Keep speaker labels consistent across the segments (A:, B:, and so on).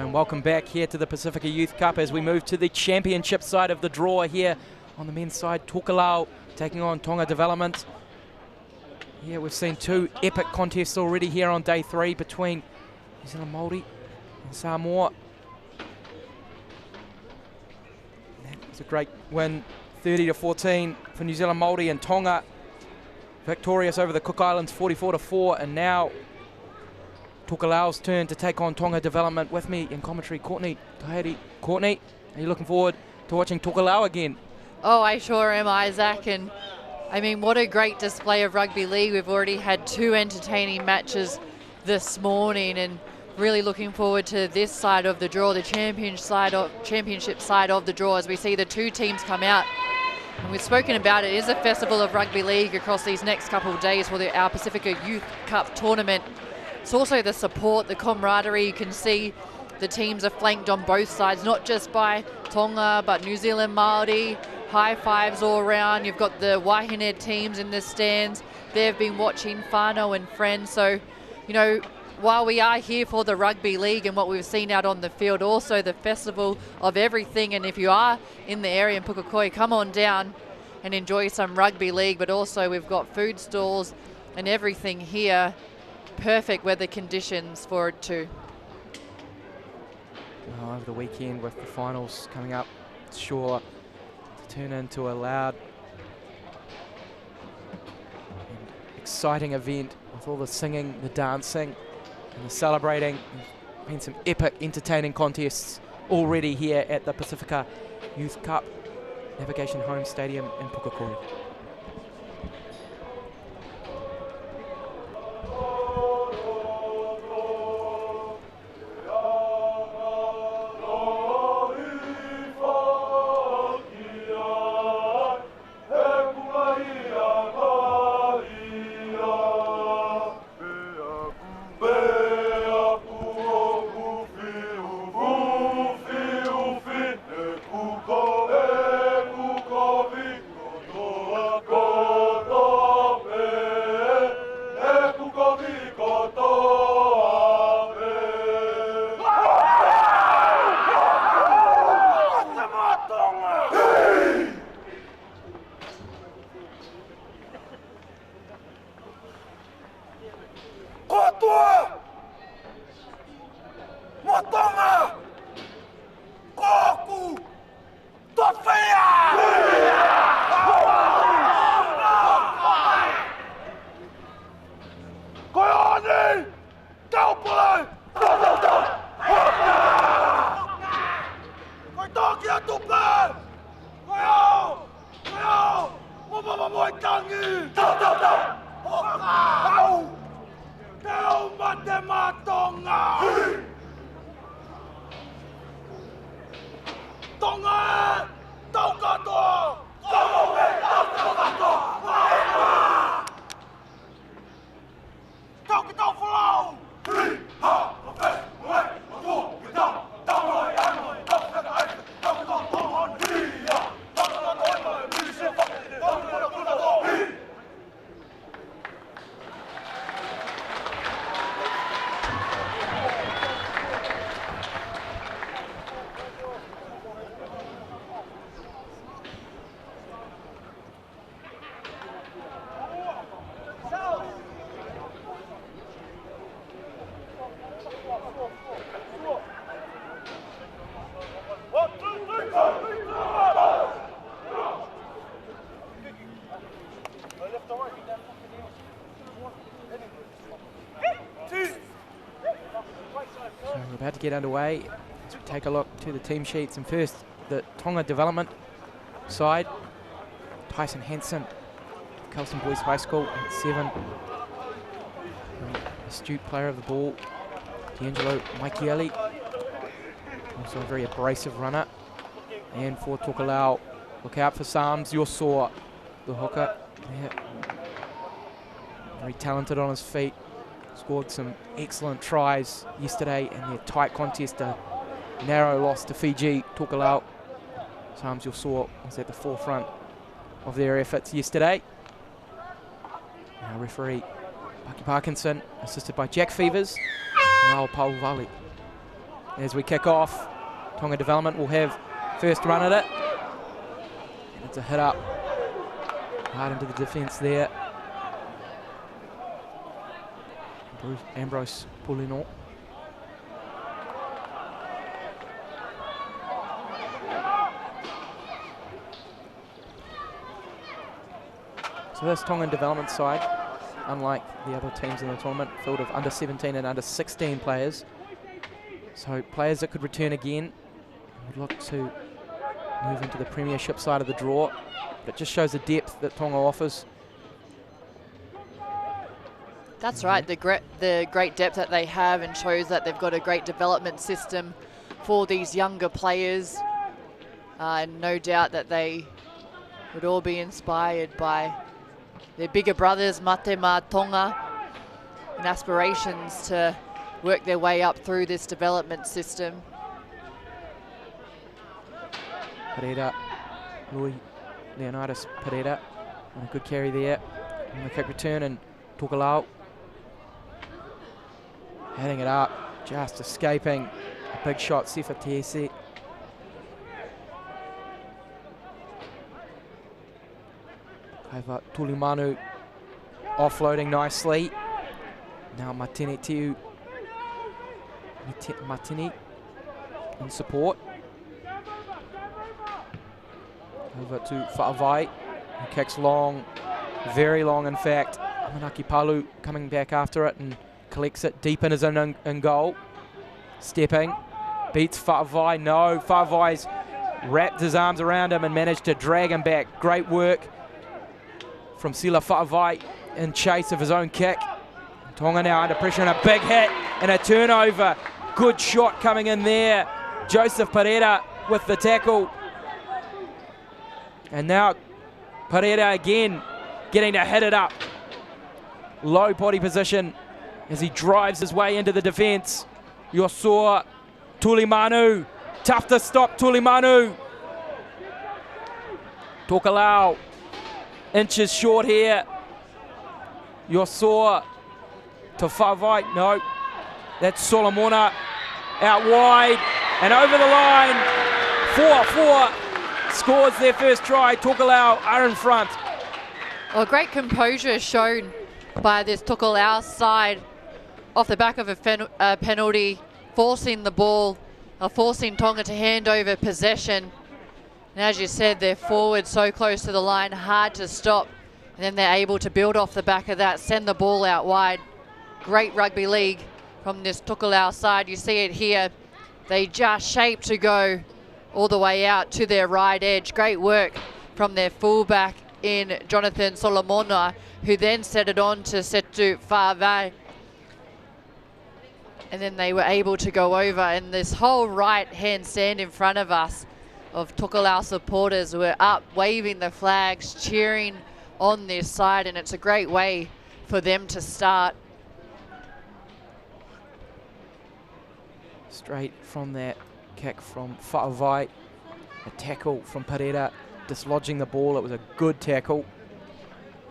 A: and welcome back here to the Pasifika Youth Cup as we move to the championship side of the draw here. On the men's side, Tokelau taking on Tonga Development. Yeah, we've seen two epic contests already here on day 3 between New Zealand Māori and Samoa. It's a great win, 30-14 for New Zealand Māori, and Tonga victorious over the Cook Islands 44-4, and now Tokelau's turn to take on Tonga Development. With me in commentary, Courtney Tahiri. Courtney, are you looking forward to watching Tokelau again?
B: Oh, I sure am, Isaac, and I mean, what a great display of rugby league. We've already had 2 entertaining matches this morning, and really looking forward to this side of the draw, the championship side of the draw, as we see the 2 teams come out. And we've spoken about it. It is a festival of rugby league across these next couple of days for our Pasifika Youth Cup tournament. It's also the support, the camaraderie. You can see the teams are flanked on both sides, not just by Tonga, but New Zealand Māori. High fives all around. You've got the Wahine teams in the stands. They've been watching whānau and friends. So, you know, while we are here for the rugby league and what we've seen out on the field, also the festival of everything. And if you are in the area in Pukekohe, come on down and enjoy some rugby league. But also we've got food stalls and everything here. Perfect weather conditions for it too.
A: Oh, over the weekend with the finals coming up, it's sure to turn into a loud and exciting event with all the singing, the dancing and the celebrating. There's been some epic entertaining contests already here at the Pasifika Youth Cup Navigation Home Stadium in Pukekohe. We're about to get underway. Let's take a look to the team sheets, and first the Tonga Development side. Tyson Hansen, Kelston Boys High School at 7. Astute player of the ball, D'Angelo Maikieli, also a very abrasive runner. And for Tokelau, look out for Sams Yosor, the hooker. Yeah. Very talented on his feet. Scored some excellent tries yesterday in their tight contest, a narrow loss to Fiji. Tokelau, Sams Yosor was at the forefront of their efforts yesterday. Now referee Paki Parkinson, assisted by Jack Fevers, and Al Pauvali as we kick off. Tonga Development will have first run at it. And it's a hit up. Hard into the defence there. Ambrose pulling on. So this Tongan Development side, unlike the other teams in the tournament, filled of under 17 and under 16 players. So players that could return again. Would look to move into the premiership side of the draw. But it just shows the depth that Tonga offers.
B: That's right, the great depth that they have, and shows that they've got a great development system for these younger players. And no doubt that they would all be inspired by their bigger brothers, Matema Tonga, and aspirations to work their way up through this development system.
A: Pereira, Leonidas Pereira, on a good carry there. On the kick return, and Tokelau heading it up, just escaping a big shot, Sifa Tiesi. Over Tulimanu offloading nicely. Now Martini in support. Over to Fa'avai, who kicks long, very long in fact. Amanaki Palu coming back after it and collects it deep in his own goal. Stepping, beats Fa'avai. No, Fa'avai's wrapped his arms around him and managed to drag him back. Great work from Sila Fa'avai in chase of his own kick. Tonga now under pressure and a big hit and a turnover. Good shot coming in there. Joseph Pereira with the tackle. And now Pereira again getting to hit it up. Low body position as he drives his way into the defence. Yosua Tulimanu. Tough to stop Tulimanu. Tokelau. Inches short here. Yosua to Fa'avai. No. That's Solomona. Out wide and over the line. 4-4. Scores their first try. Tokelau are in front.
B: Well, great composure shown by this Tokelau side off the back of a penalty, forcing the ball, forcing Tonga to hand over possession. And as you said, they're forward so close to the line, hard to stop. And then they're able to build off the back of that, send the ball out wide. Great rugby league from this Tokelau side. You see it here. They just shape to go all the way out to their right edge. Great work from their fullback in Jonathan Solomona, who then set it on to Setu Fa'avai. And then they were able to go over, and this whole right-hand stand in front of us of Tokelau supporters were up, waving the flags, cheering on this side, and it's a great way for them to start.
A: Straight from that kick from Fa'avai, a tackle from Pereira, dislodging the ball. It was a good tackle.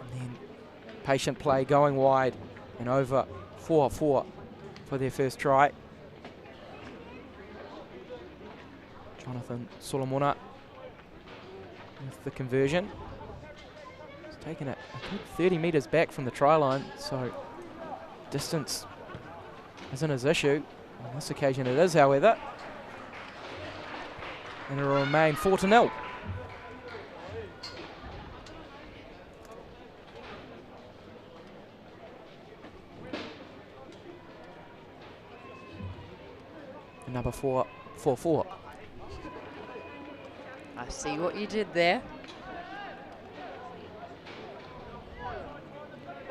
A: And then patient play going wide and over. 4-4 for their first try. Jonathan Solomona with the conversion. He's taken it a good 30 metres back from the try line, so distance isn't his issue. On this occasion it is, however. And it will remain 4-0. Number 4-4.
B: I see what you did there.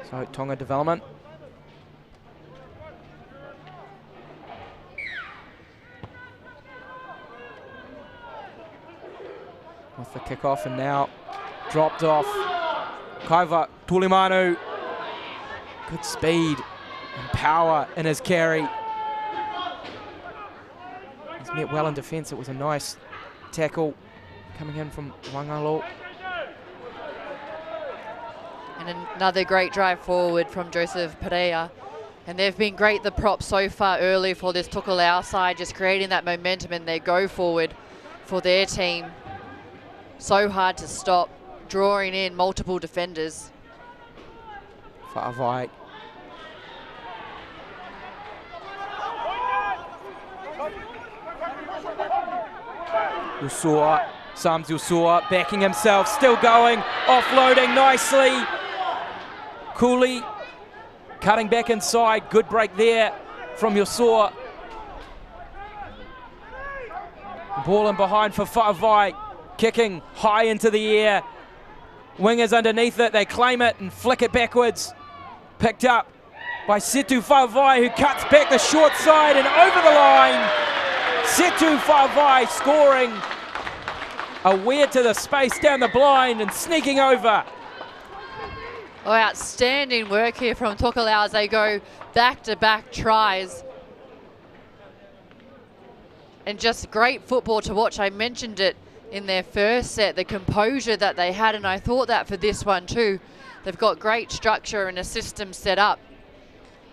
A: So Tonga Development. With the kickoff, and now dropped off. Kaiva Tulimanu. Good speed and power in his carry. He's met well in defence. It was a nice tackle coming in from Wangalo.
B: And another great drive forward from Joseph Pereira. And they've been great, the props so far early for this Tokelau side, just creating that momentum and their go forward for their team. So hard to stop, drawing in multiple defenders.
A: Whaavai. Usua, Sams Usua backing himself, still going, offloading nicely. Cooley cutting back inside, good break there from Usua. Ball in behind for Whaavai, kicking high into the air. Wingers underneath it, they claim it and flick it backwards. Picked up by Setu Whaavai, who cuts back the short side and over the line. Setu Whaavai scoring, aware to the space down the blind and sneaking over.
B: Oh, outstanding work here from Tokelau as they go back-to-back tries. And just great football to watch. I mentioned it in their first set, the composure that they had, and I thought that for this one too. They've got great structure and a system set up.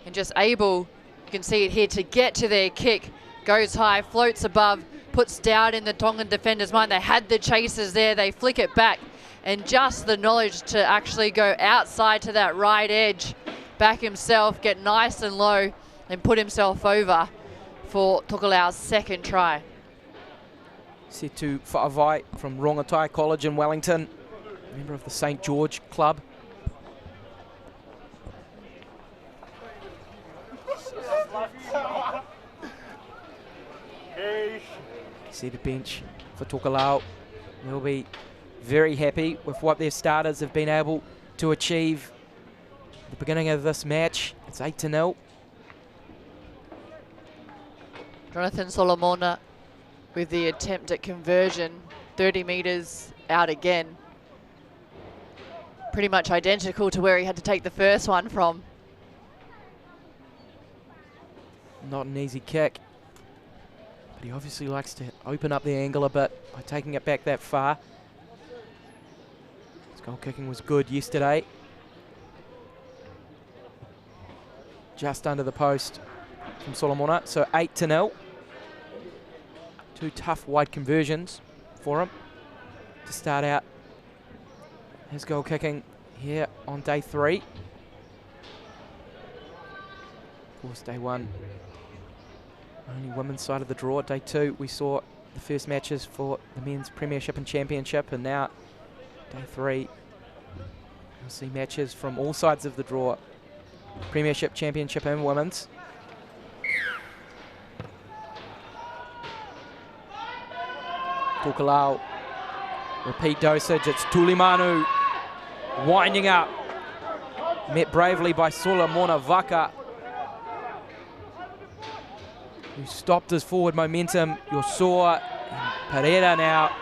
B: And just able, you can see it here, to get to their kick. Goes high, floats above, puts doubt in the Tongan defender's mind. They had the chasers there, they flick it back. And just the knowledge to actually go outside to that right edge, back himself, get nice and low, and put himself over for Tokelau's second try.
A: Setu Whaavai from Rongotai College in Wellington, member of the St. George Club. See the bench for Tokelau. They'll be very happy with what their starters have been able to achieve at the beginning of this match. It's 8-0.
B: Jonathan Solomona with the attempt at conversion, 30 metres out again. Pretty much identical to where he had to take the first one from.
A: Not an easy kick, but he obviously likes to open up the angle a bit by taking it back that far. His goal kicking was good yesterday. Just under the post from Solomona, so 8-0. Two tough wide conversions for him to start out his goal kicking here on day 3. Of course, day 1, only women's side of the draw. Day 2, we saw the first matches for the men's premiership and championship, and now day 3, we'll see matches from all sides of the draw. Premiership, championship and women's. Tokelau, repeat dosage, it's Tulimanu winding up. Met bravely by Solomona Vaka, who stopped his forward momentum. Yosua and Pereira now.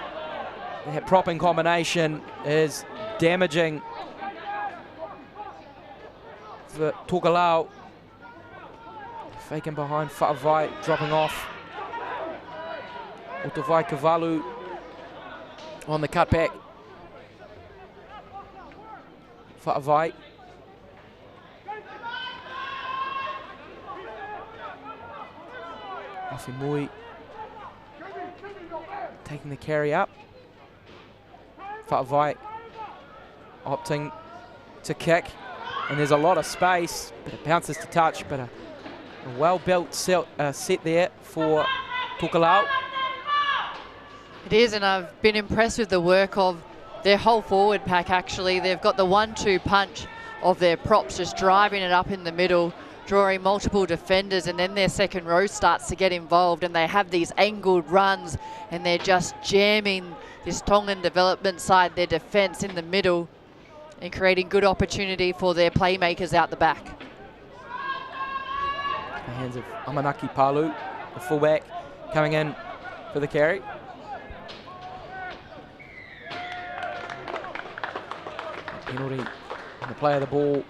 A: That propping combination is damaging for Tokelau. Faking behind, Whaavai dropping off. Otavai Kavalu on the cutback. Whaavai. Afimui taking the carry up. Whaavai opting to kick, and there's a lot of space, but it bounces to touch, but a well-built set there for Tokelau.
B: It is, and I've been impressed with the work of their whole forward pack actually. They've got the 1-2 punch of their props, just driving it up in the middle, drawing multiple defenders, and then their second row starts to get involved, and they have these angled runs, and they're just jamming this Tongan development side, their defence in the middle, and creating good opportunity for their playmakers out the back.
A: The hands of Amanaki Palu, the fullback, coming in for the carry. Penalty on the play of the ball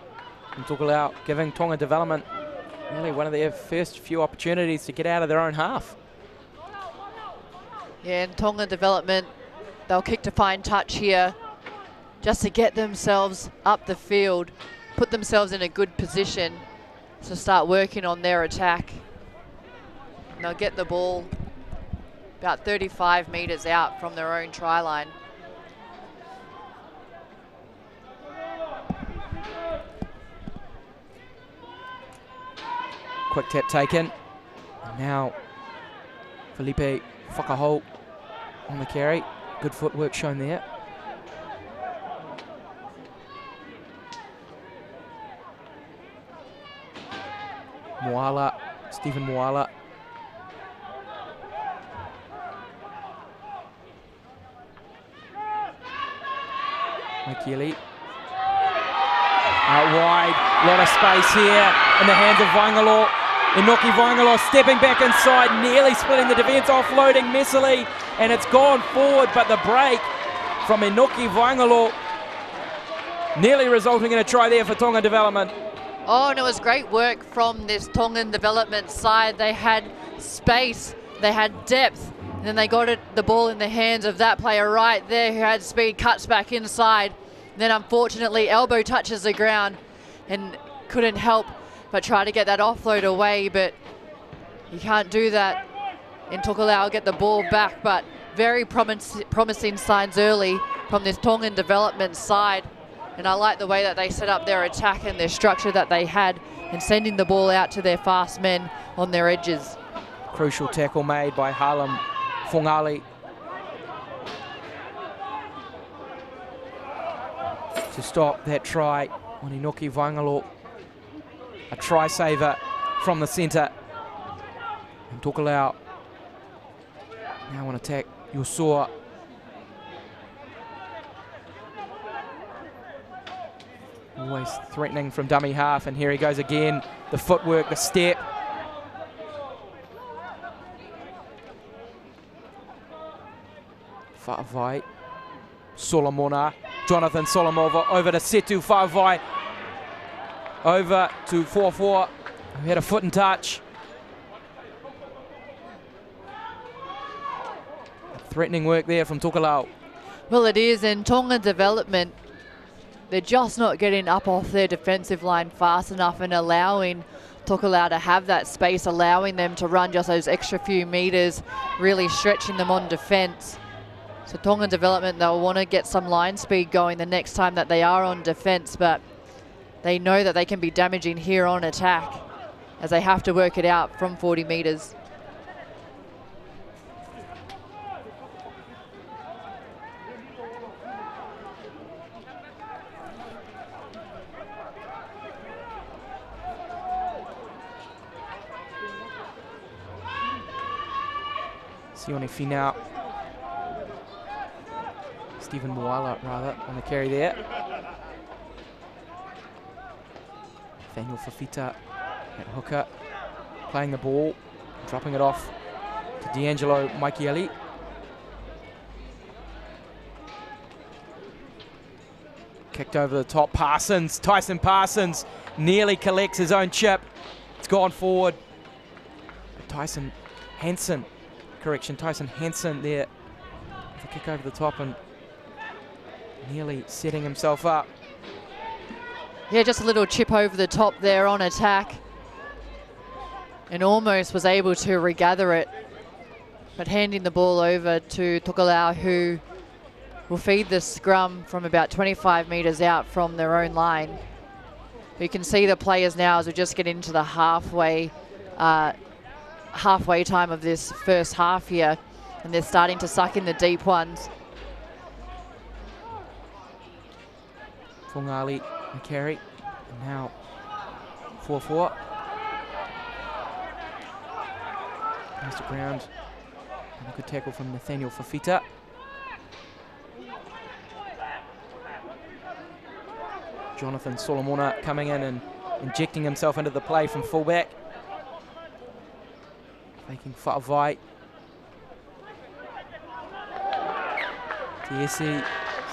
A: from Tokelau, giving Tonga Development really one of their first few opportunities to get out of their own half.
B: Yeah, and Tonga Development, they'll kick to find touch here just to get themselves up the field, put themselves in a good position. to start working on their attack. And they'll get the ball about 35 metres out from their own try line.
A: Quick tap taken. And now Felipe Whakaholt on the carry. Good footwork shown there. Moala, Stephen Moala. Makieli. Out wide, a lot of space here in the hands of Vaingalo. Inoki Vaingalo stepping back inside, nearly splitting the defence, offloading Messili, and it's gone forward, but the break from Inoki Vaingalo nearly resulting in a try there for Tonga Development.
B: Oh, and it was great work from this Tongan Development side. They had space, they had depth, and then they got the ball in the hands of that player right there who had speed, cuts back inside. Then unfortunately elbow touches the ground and couldn't help but try to get that offload away, but you can't do that. And Tokelau get the ball back, but very promising signs early from this Tongan Development side. And I like the way that they set up their attack and their structure that they had and sending the ball out to their fast men on their edges.
A: Crucial tackle made by Harlem Fongali to stop that try on Inoki Vaingalo. A try saver from the centre. And Tokelau now on attack. Yosua. Always threatening from dummy half, and here he goes again. The footwork, the step. Fa'avai. Solomona. Jonathan Solomova over to Setu Fa'avai. Over to 4-4, who had a foot and touch. Threatening work there from Tokelau.
B: Well, it is, and Tonga Development, they're just not getting up off their defensive line fast enough and allowing Tokelau to have that space, allowing them to run just those extra few metres, really stretching them on defence. So Tonga Development, they'll want to get some line speed going the next time that they are on defence, but they know that they can be damaging here on attack as they have to work it out from 40 metres.
A: Sione Finau. Stephen Moala, rather, on the carry there. Nathaniel Fafita at hooker, playing the ball, dropping it off to D'Angelo Makieli. Kicked over the top, Parsons, Tyson Parsons nearly collects his own chip. It's gone forward. Tyson Hansen there. The kick over the top and nearly setting himself up.
B: Yeah, just a little chip over the top there on attack. And almost was able to regather it. But handing the ball over to Tokelau, who will feed the scrum from about 25 metres out from their own line. You can see the players now as we just get into the halfway time of this first half here. And they're starting to suck in the deep ones.
A: Fongali and carry. And now 4-4. Goes to ground. And a good tackle from Nathaniel Fafita. Jonathan Solomona coming in and injecting himself into the play from fullback. Making Fa'avai. Tiesi,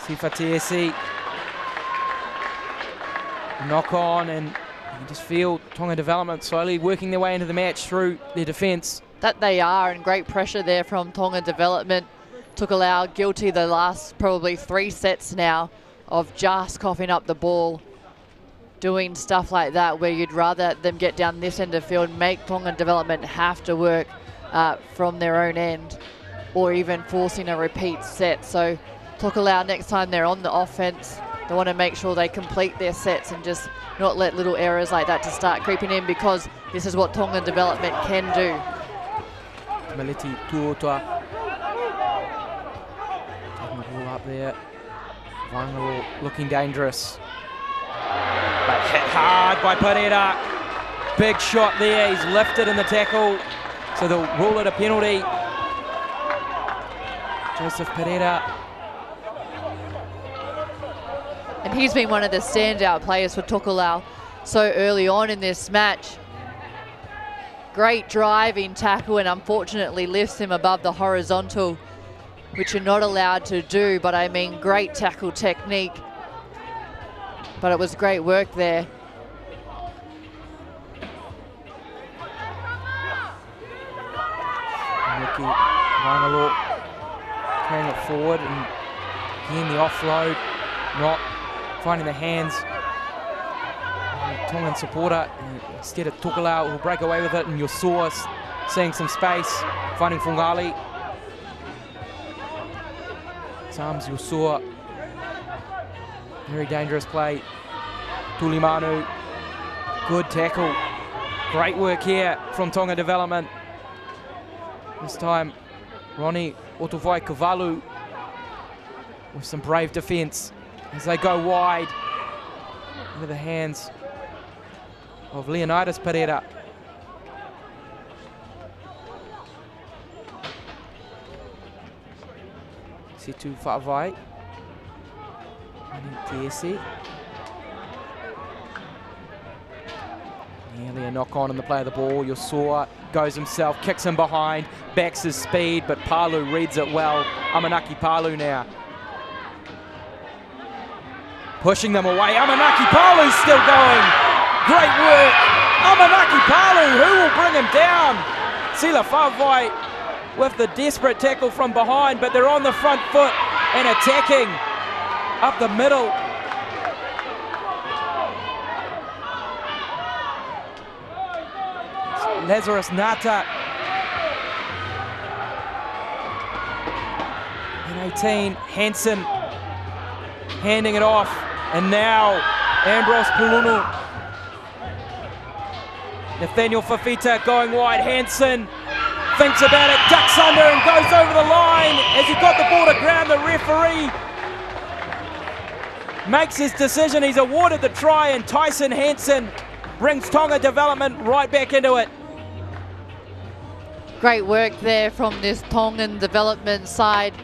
A: Sifa Tiesi. Knock on, and you can just feel Tonga Development slowly working their way into the match through their defence.
B: That they are, and great pressure there from Tonga Development. Tokelau guilty the last probably 3 sets now of just coughing up the ball. doing stuff like that where you'd rather them get down this end of field, make Tongan development have to work from their own end, or even forcing a repeat set. So Tokelau, next time they're on the offense, they want to make sure they complete their sets and just not let little errors like that to start creeping in, because this is what Tongan development can do.
A: Meliti Tuota. Taking the ball up there. Wangaro looking dangerous. But hit hard by Pereira. Big shot there. He's lifted in the tackle. So they'll rule it a penalty. Joseph Pereira.
B: And he's been one of the standout players for Tokelau so early on in this match. Great driving tackle, and unfortunately lifts him above the horizontal, which you're not allowed to do, but I mean great tackle technique. But it was great work there.
A: Ricky Wangalo carrying it forward, and again the offload not finding the hands Tongan supporter. Instead of Tokelau, who'll break away with it, and Yosua seeing some space, finding Fungali. Sams Yosua, very dangerous play. Tulimanu, good tackle. Great work here from Tonga development. This time, Ronnie Otuvai Kavalu with some brave defence as they go wide into the hands of Leonidas Pereira. Situ Fa'avai. Tiesi. Nearly a knock on in the play of the ball. Yosua goes himself, kicks him behind, backs his speed, but Palu reads it well. Amanaki Palu now. Pushing them away. Amanaki Palu's still going. Great work. Amanaki Palu, who will bring him down? Sila Fa'avai with the desperate tackle from behind, but they're on the front foot and attacking up the middle. Lazarus Nata in 18, Hansen handing it off, and now Ambrose Pulunu. Nathaniel Fafita going wide. Hansen thinks about it, ducks under and goes over the line. As he got the ball to ground, the referee makes his decision. He's awarded the try, and Tyson Hansen brings Tonga development right back into it.
B: Great work there from this Tongan development side.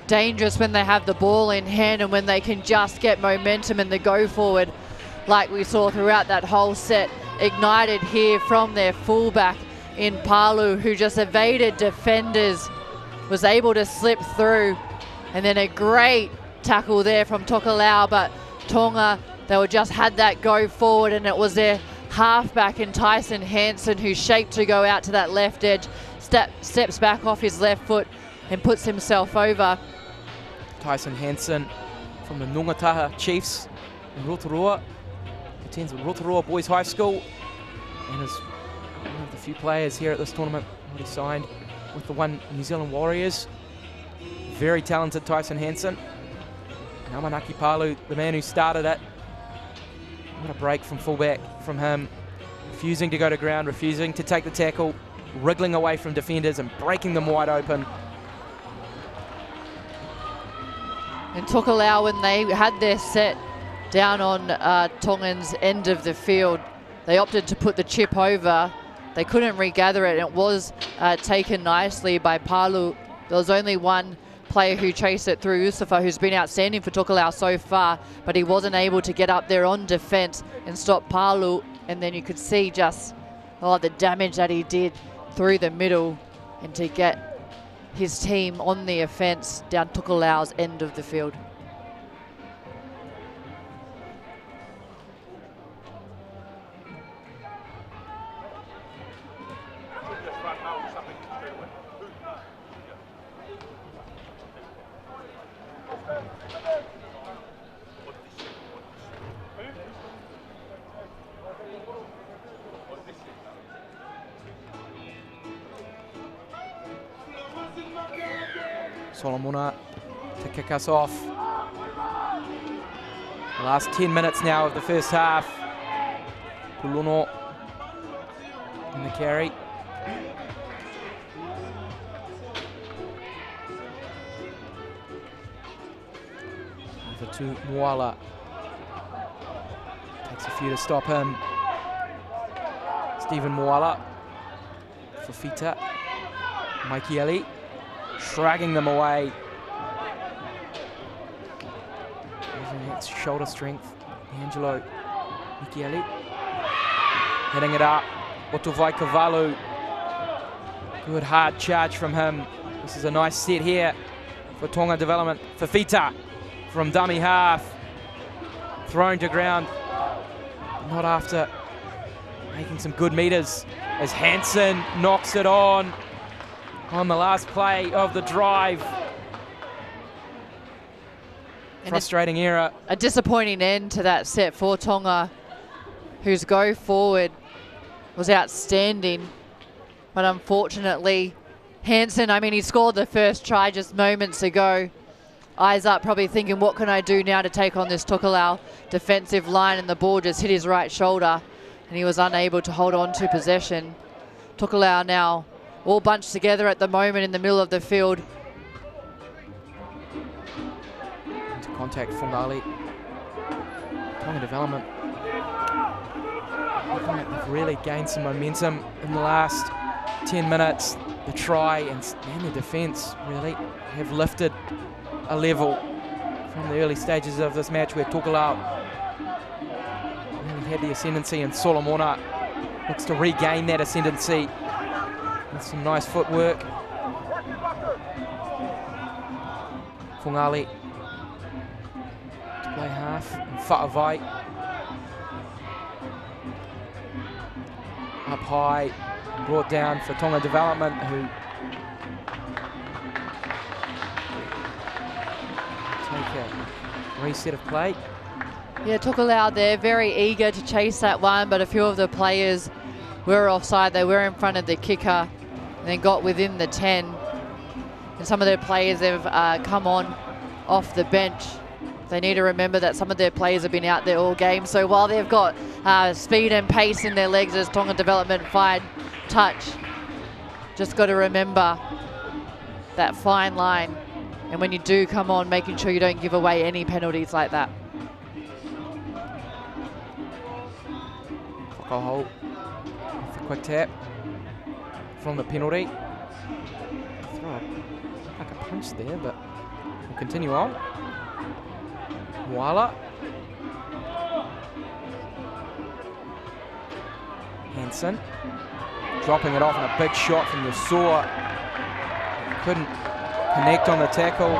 B: Dangerous when they have the ball in hand and when they can just get momentum and the go forward, like we saw throughout that whole set. Ignited here from their fullback in Palu, who just evaded defenders, was able to slip through, and then a great tackle there from Tokelau. But Tonga, they were just had that go forward, and it was their halfback in Tyson Hansen who shaped to go out to that left edge, steps back off his left foot and puts himself over.
A: Tyson Hansen from the Nongataha Chiefs in Rotorua, attends Rotorua Boys High School, and is one of the few players here at this tournament already signed with the One New Zealand Warriors. Very talented Tyson Hansen. And Amanaki Palu, the man who started it. What a break from fullback from him. Refusing to go to ground, refusing to take the tackle, wriggling away from defenders and breaking them wide open.
B: And Tokelau, when they had their set down on Tongan's end of the field, they opted to put the chip over. They couldn't regather it, and it was taken nicely by Palu. There was only one player who chased it through, Yusufa, who's been outstanding for Tokelau so far, but he wasn't able to get up there on defense and stop Palu. And then you could see just the damage that he did through the middle, and to get his team on the offense down Tokelau's end of the field.
A: Solomona to kick us off. The last 10 minutes now of the first half. Puluno in the carry. Over to Moala. Takes a few to stop him. Stephen Moala. Fafita. Mikey Ellie. Dragging them away. Using its shoulder strength. Angelo. Mikey Ellie. Hitting it up. Otuvai Kavalu. Good hard charge from him. This is a nice set here for Tonga development. Fafita from dummy half. Thrown to ground. Not after making some good meters as Hansen knocks it on the last play of the drive. And frustrating error. A
B: disappointing end to that set for Tonga, whose go forward was outstanding. But unfortunately, Hansen, I mean, he scored the first try just moments ago. Eyes up, probably thinking, what can I do now to take on this Tokelau defensive line? And the ball just hit his right shoulder, and he was unable to hold on to possession. Tokelau now all bunched together at the moment in the middle of the field.
A: Into contact from Nali. Tonga development. They've really gained some momentum in the last 10 minutes. The try and the defence really have lifted a level from the early stages of this match where Tokelau really had the ascendancy, and Solomona looks to regain that ascendancy with some nice footwork. Fungali to play half, and Fa'avai up high, brought down for Tonga development, who take a reset of play.
B: Yeah, Tokelau there, very eager to chase that one, but a few of the players were offside. They were in front of the kicker and then got within the 10. And some of their players have come on off the bench. They need to remember that some of their players have been out there all game. So while they've got speed and pace in their legs as Tonga development fine touch, just got to remember that fine line. And when you do come on, making sure you don't give away any penalties like that.
A: Whakaho with the quick tap from the penalty. Throw like a punch there, but we'll continue on. Moala. Hansen dropping it off, and a big shot from Yosua. Couldn't connect on the tackle.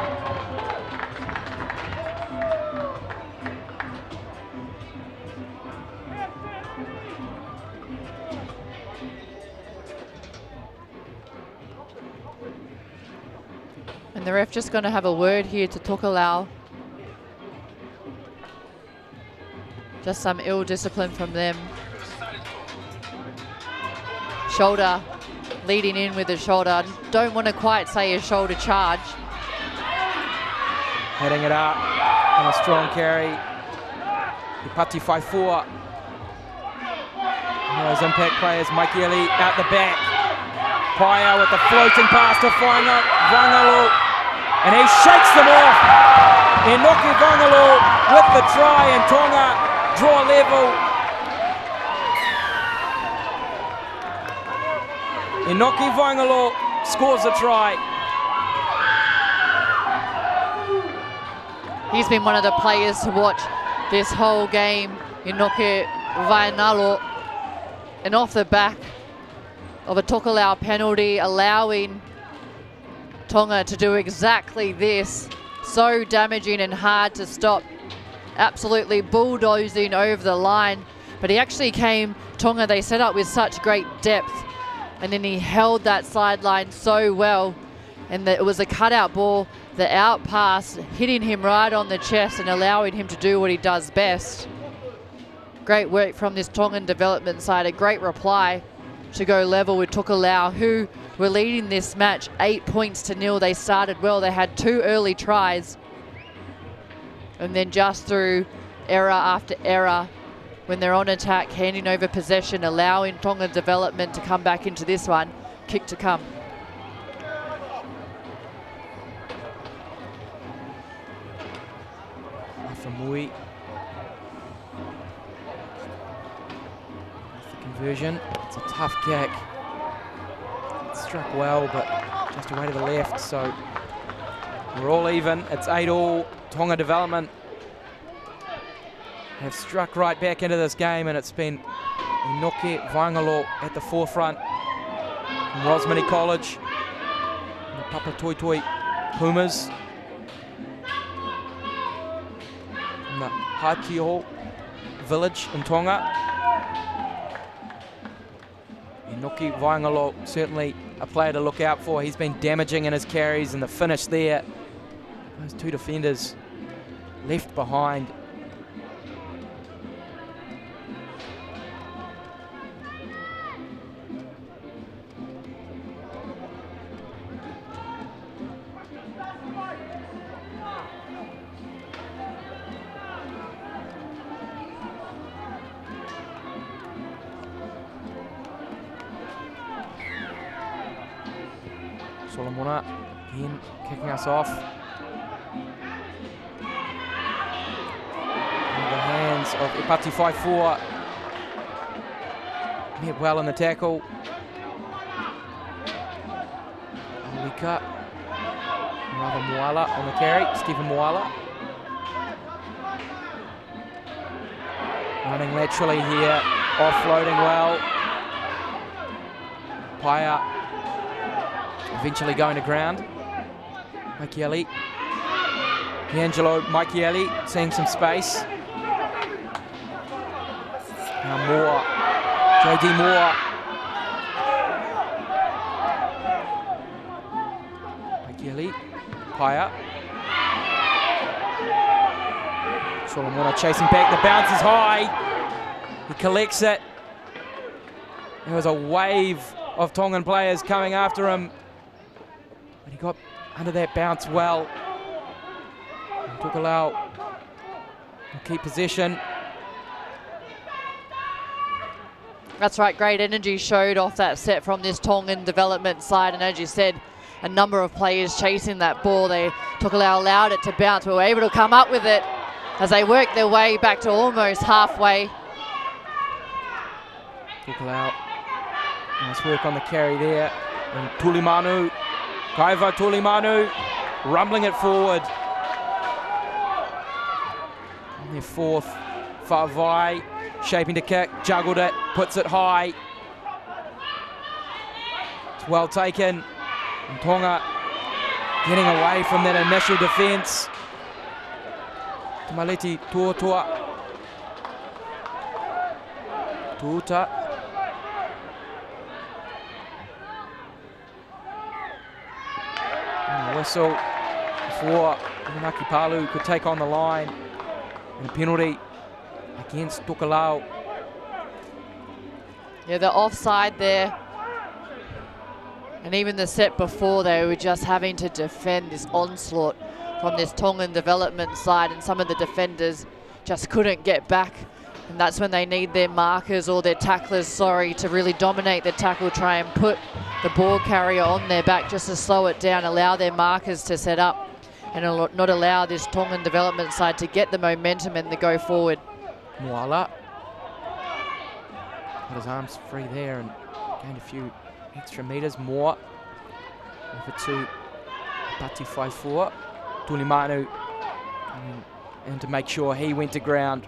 B: And the ref just going to have a word here to Tokelau. Just some ill discipline from them. Shoulder, leading in with the shoulder. Don't want to quite say a shoulder charge.
A: Heading it up on a strong carry. Ipati 5-4. Those impact players, Mikey Ellie out the back. Paia with the floating pass to Vangalu. And he shakes them off. Enoki Vangalu with the try, and Tonga draw level. Enoki Vangalu scores a try.
B: He's been one of the players to watch this whole game, Enoki Vangalu. And off the back of a Tokelau penalty, allowing Tonga to do exactly this. So damaging and hard to stop. Absolutely bulldozing over the line. But he actually came, Tonga, they set up with such great depth. And then he held that sideline so well. And it was a cutout ball, the out pass, hitting him right on the chest and allowing him to do what he does best. Great work from this Tongan development side. A great reply to go level with Tokelau, who were leading this match 8-0. They started well. They had 2 early tries. And then just through error after error, when they're on attack, handing over possession, allowing Tonga Development to come back into this one, kick to come.
A: Mui. The conversion. It's a tough kick. It struck well, but just away to the left, so we're all even. It's 8-all. Tonga Development have struck right back into this game, and it's been Inoke Vaingalo at the forefront from Rosmini College. And the Papatoetoe Pumas. From the Haikio village in Tonga. Inoke Vaingalo, certainly a player to look out for. He's been damaging in his carries, and the finish there. Those 2 defenders left behind. Solomona again kicking us off. In the hands of Ipati 5-4. Met well in the tackle. Alika. Rather Moala on the carry. Stephen Moala. Running laterally here. Offloading well. Paia. Eventually going to ground. Michele. D'Angelo Michele seeing some space. Now Moore. J.D. Moore. Michele. Paia. Solomona chasing back. The bounce is high. He collects it. There was a wave of Tongan players coming after him. But he got under that bounce well. Tokelau will keep possession.
B: That's right, great energy showed off that set from this Tongan Development side, and as you said, a number of players chasing that ball. Tokelau allowed it to bounce, but were able to come up with it as they worked their way back to almost halfway.
A: Tokelau, nice work on the carry there. And Tulimanu, Kaiva Tulimanu, rumbling it forward. On their 4th, Fa'avai, shaping to kick, juggled it, puts it high. It's well taken. And Tonga getting away from that initial defence. Tamaleti Tuotua. Tuuta. And a whistle before Manaki Palu could take on the line. And a penalty against Tokelau.
B: Yeah, the offside there. And even the set before, they were just having to defend this onslaught from this Tongan Development side, and some of the defenders just couldn't get back. And that's when they need their markers or their tacklers, to really dominate the tackle, try and put the ball carrier on their back just to slow it down, allow their markers to set up, and not allow this Tongan Development side to get the momentum and the go forward.
A: Moala got his arms free there and gained a few extra metres. More over to Pati 5-4. Tulimanu and to make sure he went to ground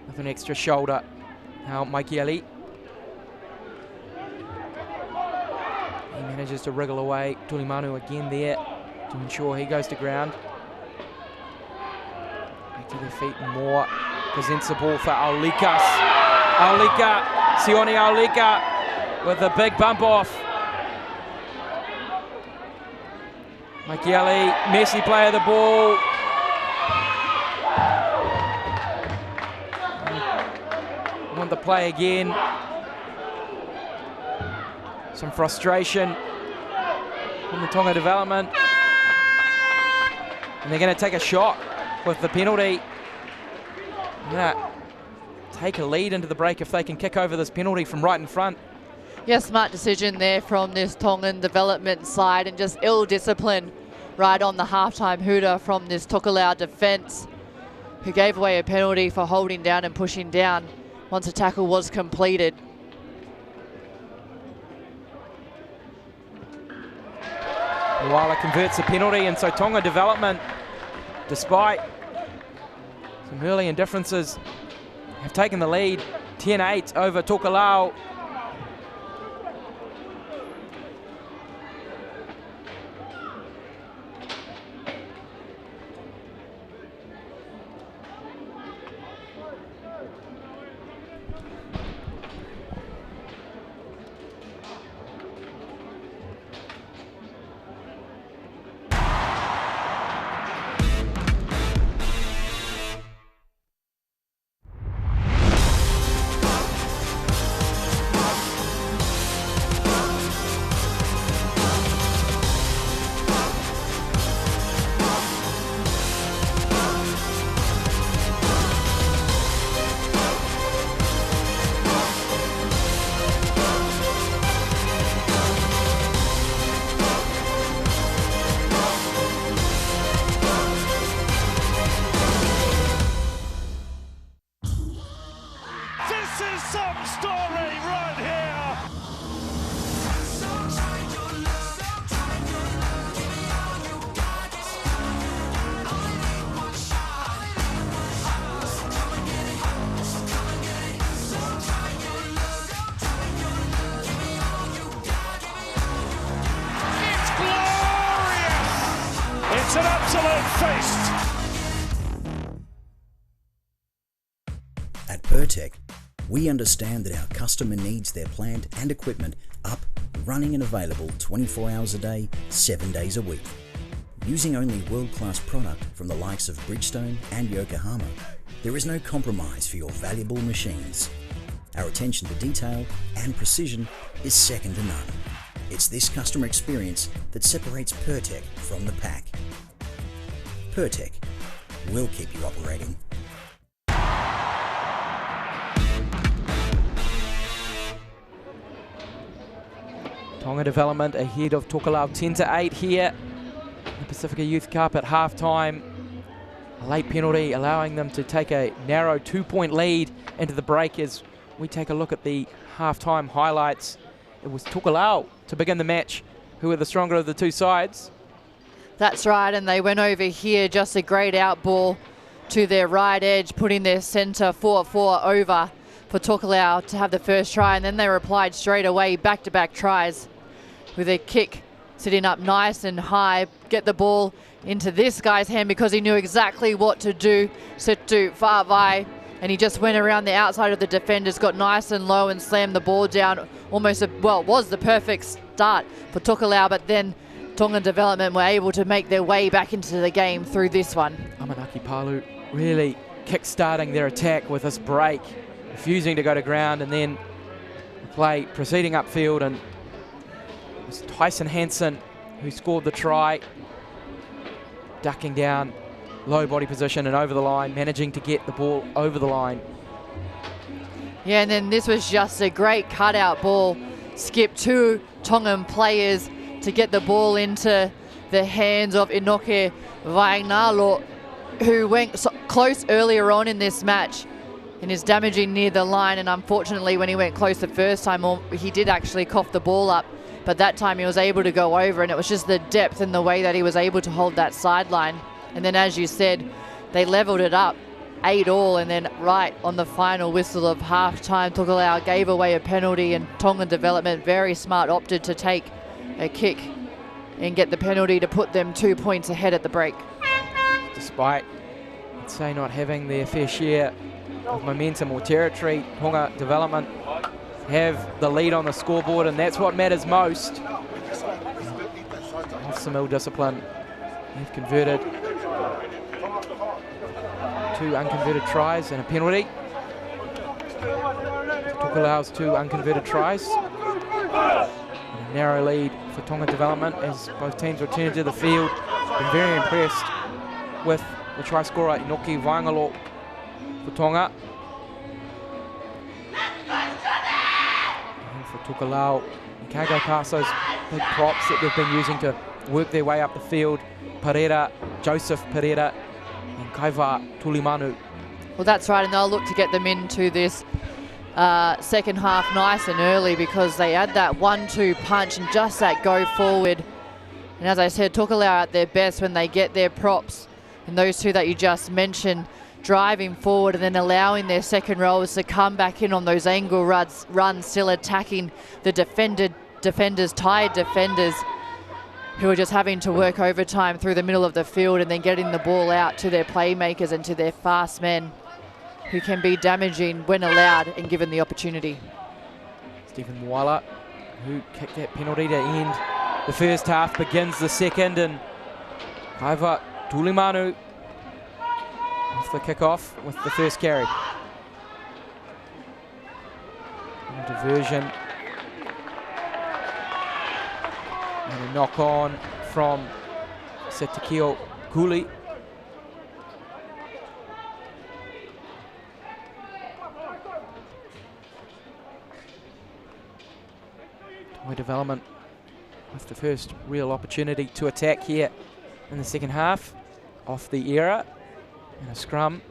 A: with an extra shoulder. Now Michele. He manages to wriggle away. Tulimanu again there to ensure he goes to ground. Back to their feet. More presents the ball for Aulikas. Aulika, Sione Aulika with a big bump off. Michele, messy play of the ball. Want the play again. Some frustration from the Tonga development. And they're going to take a shot with the penalty. They're going to take a lead into the break if they can kick over this penalty from right in front.
B: Yeah, smart decision there from this Tongan development side, and just ill discipline right on the halftime hooter from this Tokelau defence, who gave away a penalty for holding down and pushing down once the tackle was completed.
A: Toala converts the penalty, and so Tonga development, despite some early indifferences, have taken the lead 10-8 over Tokelau.
C: It's an absolute feast.
D: At Pertec, we understand that our customer needs their plant and equipment up, running and available 24 hours a day, 7 days a week. Using only world-class product from the likes of Bridgestone and Yokohama, there is no compromise for your valuable machines. Our attention to detail and precision is second to none. It's this customer experience that separates Pertec from the pack. Pertec, we'll keep you operating.
A: Tonga development ahead of Tokelau 10-8 here in the Pasifika Youth Cup at halftime. A late penalty allowing them to take a narrow 2-point lead into the break. As we take a look at the halftime highlights, it was Tokelau to begin the match who were the stronger of the two sides.
B: That's right, and they went over here, just a great out ball to their right edge, putting their centre 4-4 over for Tokelau to have the first try, and then they replied straight away, back-to-back tries with a kick sitting up nice and high, get the ball into this guy's hand because he knew exactly what to do. Setu Fa'avai, and he just went around the outside of the defenders, got nice and low and slammed the ball down. Almost, it was the perfect start for Tokelau, but then Tongan development were able to make their way back into the game through this one.
A: Amanaki Palu really kick-starting their attack with this break, refusing to go to ground, and then the play proceeding upfield, and it was Tyson Hansen who scored the try, ducking down, low body position and over the line, managing to get the ball over the line.
B: Yeah, and then this was just a great cutout ball. Skip two Tongan players to get the ball into the hands of Inoke Vainalo, who went close earlier on in this match and is damaging near the line. And unfortunately, when he went close the first time, he did actually cough the ball up, but that time he was able to go over, and it was just the depth and the way that he was able to hold that sideline. And then, as you said, they leveled it up 8-8, and then right on the final whistle of half-time, Tokelau gave away a penalty, and Tongan development, very smart, opted to take a kick and get the penalty to put them 2 points ahead at the break.
A: Despite, I'd say, not having their fair share of momentum or territory, Tonga development have the lead on the scoreboard, and that's what matters most. With some ill discipline, they've converted 2 unconverted tries and a penalty. Tokelau's 2 unconverted tries. narrow lead for Tonga Development as both teams return to the field. Been very impressed with the try scorer Inoki Vaingalo for Tonga. And for Tokelau, you can't go past those big props that they've been using to work their way up the field. Joseph Pereira and Kaiva Tulimanu.
B: Well, that's right, and they'll look to get them into this second half nice and early because they add that 1-2 punch and just that go forward. And as I said, Tokelau at their best when they get their props, and those two that you just mentioned, driving forward and then allowing their second rowers to come back in on those angle runs, still attacking the tired defenders who are just having to work overtime through the middle of the field and then getting the ball out to their playmakers and to their fast men who can be damaging when allowed and given the opportunity.
A: Stephen Moala, who kicked that penalty to end the first half, begins the second, and Kaiva Tulimanu off the kick-off with the first carry. And a diversion. And a knock-on from Setakio Kuli. Tonga Development with the first real opportunity to attack here in the second half. Off the era. And a scrum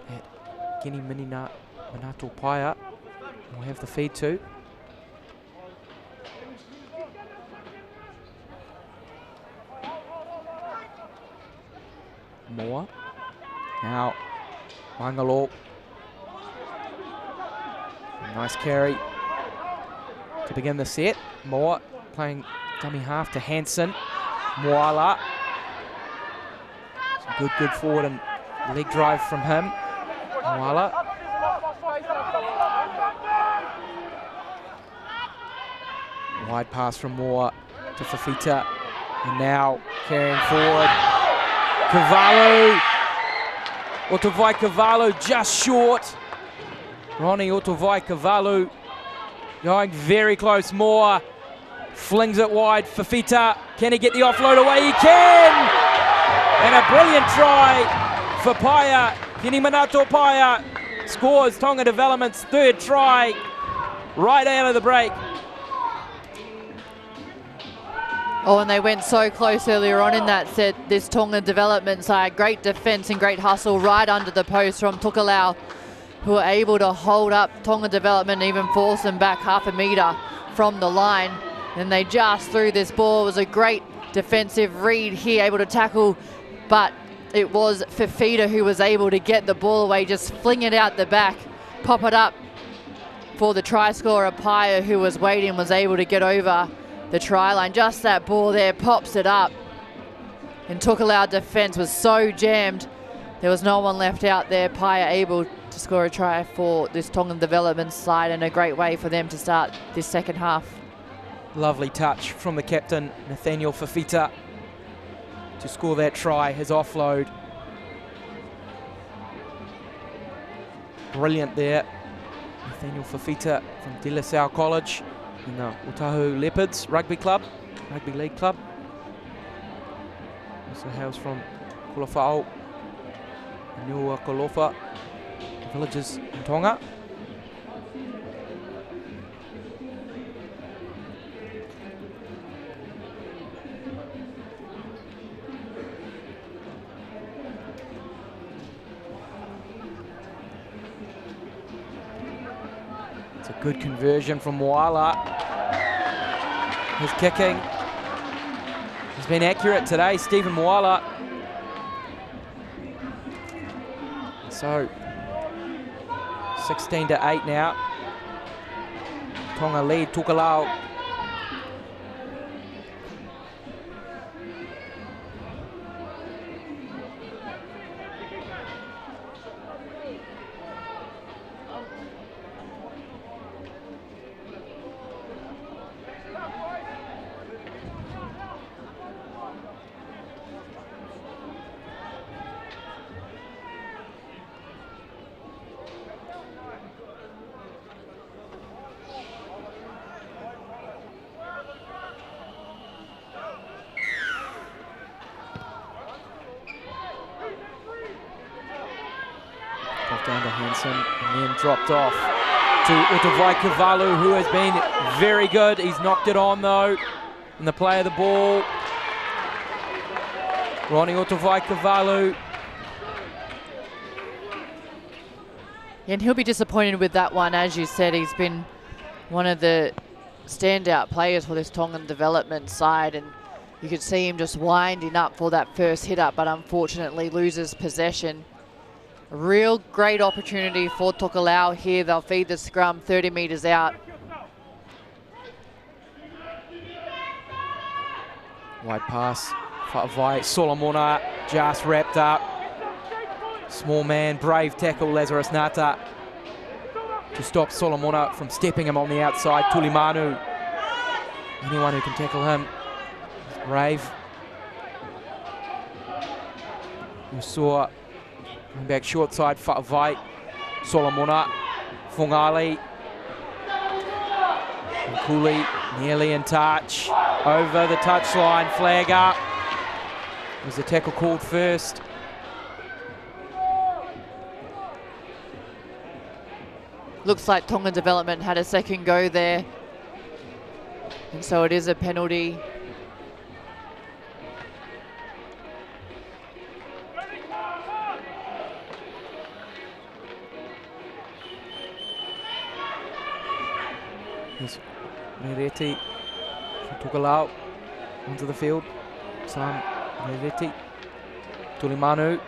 A: at Gini Minato Paia. We'll have the feed too. Moore. Now, Mangalore. Nice carry to begin the set. Moore playing dummy half to Hansen. Moala. Some good forward and leg drive from him. Moala. Wide pass from Moore to Fafita. And now carrying forward. Cavallo. Otavai Cavallo just short. Ronnie Otavai Cavallo going very close. Moore flings it wide. Fafita, can he get the offload away? He can! And a brilliant try for Paia. Kini Minato Paia scores Tonga Development's third try right out of the break.
B: Oh, and they went so close earlier on in that set, this Tonga Development side. Great defence and great hustle right under the post from Tokelau, who were able to hold up Tonga Development and even force them back half a metre from the line. And they just threw this ball. It was a great defensive read here, able to tackle, but it was Fafita who was able to get the ball away, just fling it out the back, pop it up for the try scorer Paia, who was waiting, was able to get over the try line. Just that ball there, pops it up. And Tokelau defence was so jammed, there was no one left out there. Paia able to score a try for this Tongan Development side, and a great way for them to start this second half.
A: Lovely touch from the captain, Nathaniel Fafita, to score that try, his offload. Brilliant there. Nathaniel Fafita from De La Salle College in the Otahu Leopards Rugby League Club. Also hails from Kulafa'o, Niua Kolofa villages in Tonga. It's a good conversion from Moala. His kicking has been accurate today, Stephen Moala. So 16-8 now. Tonga lead, Tokelau. Left down to Hansen and then dropped off to Utavai Kavalu, who has been very good. He's knocked it on though. And the play of the ball. Ronnie Utavai Kavalu.
B: And he'll be disappointed with that one. As you said, he's been one of the standout players for this Tongan development side, and you could see him just winding up for that first hit up, but unfortunately loses possession. A real great opportunity for Tokelau here. They'll feed the scrum 30 metres out.
A: Wide pass, Whaavai, Solomona just wrapped up. Small man, brave tackle, Lazarus Nata, to stop Solomona from stepping him on the outside. Tulimanu, anyone who can tackle him is brave. You saw coming back short side, Whaavai, Solomona, Fungali, and Cooley nearly in touch. Over the touchline, flag up. Was the tackle called first?
B: Looks like Tongan development had a second go there. And so it is a penalty.
A: Here's Mereti from Tokelau onto the field. Sam Mereti. Tulimanu.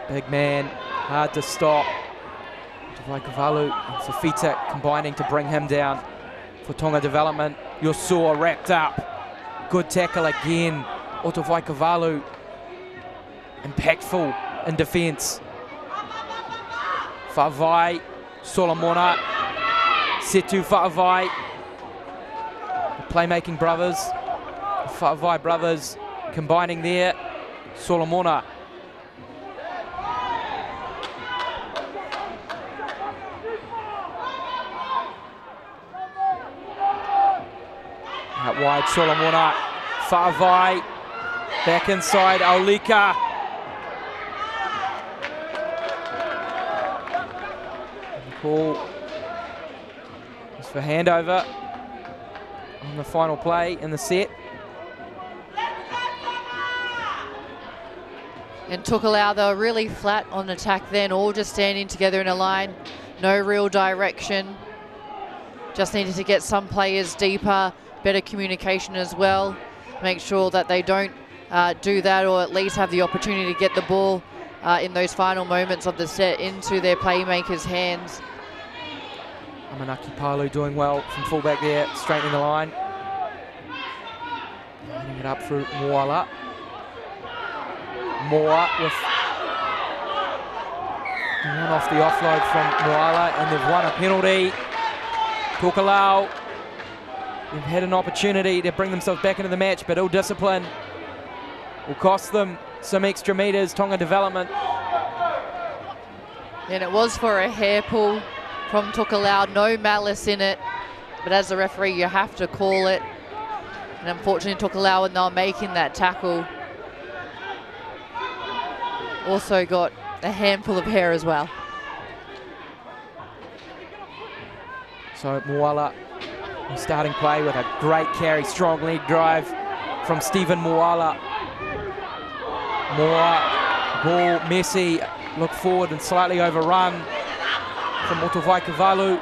A: Big man, hard to stop. Kavalu and Safita combining to bring him down for Tonga development. Yosua wrapped up. Good tackle again. Otavai Kavalu impactful in defence. Whaavai, Solomona, Setu Whaavai. The playmaking brothers, the Whaavai brothers combining there. Solomona. Out wide, Solomona, Whaavai, back inside, Aulika. The call is for handover on the final play in the set.
B: And Tokelau, they were really flat on attack then, all just standing together in a line, no real direction. Just needed to get some players deeper, better communication as well. Make sure that they don't do that, or at least have the opportunity to get the ball in those final moments of the set into their playmakers' hands.
A: Amanaki Palu doing well from fullback there, straightening the line. Lining it up through Moala. Moa with one off the offload from Moala, and they've won a penalty. Tokelau, they've had an opportunity to bring themselves back into the match, but ill discipline will cost them some extra metres. Tonga development.
B: And it was for a hair pull from Tokelau, no malice in it, but as a referee you have to call it. And unfortunately Tokelau, when they were making that tackle, also got a handful of hair as well.
A: So Moala starting play with a great carry, strong lead drive from Stephen Moala. Ball messy, look forward and slightly overrun from Otavai Kavalu.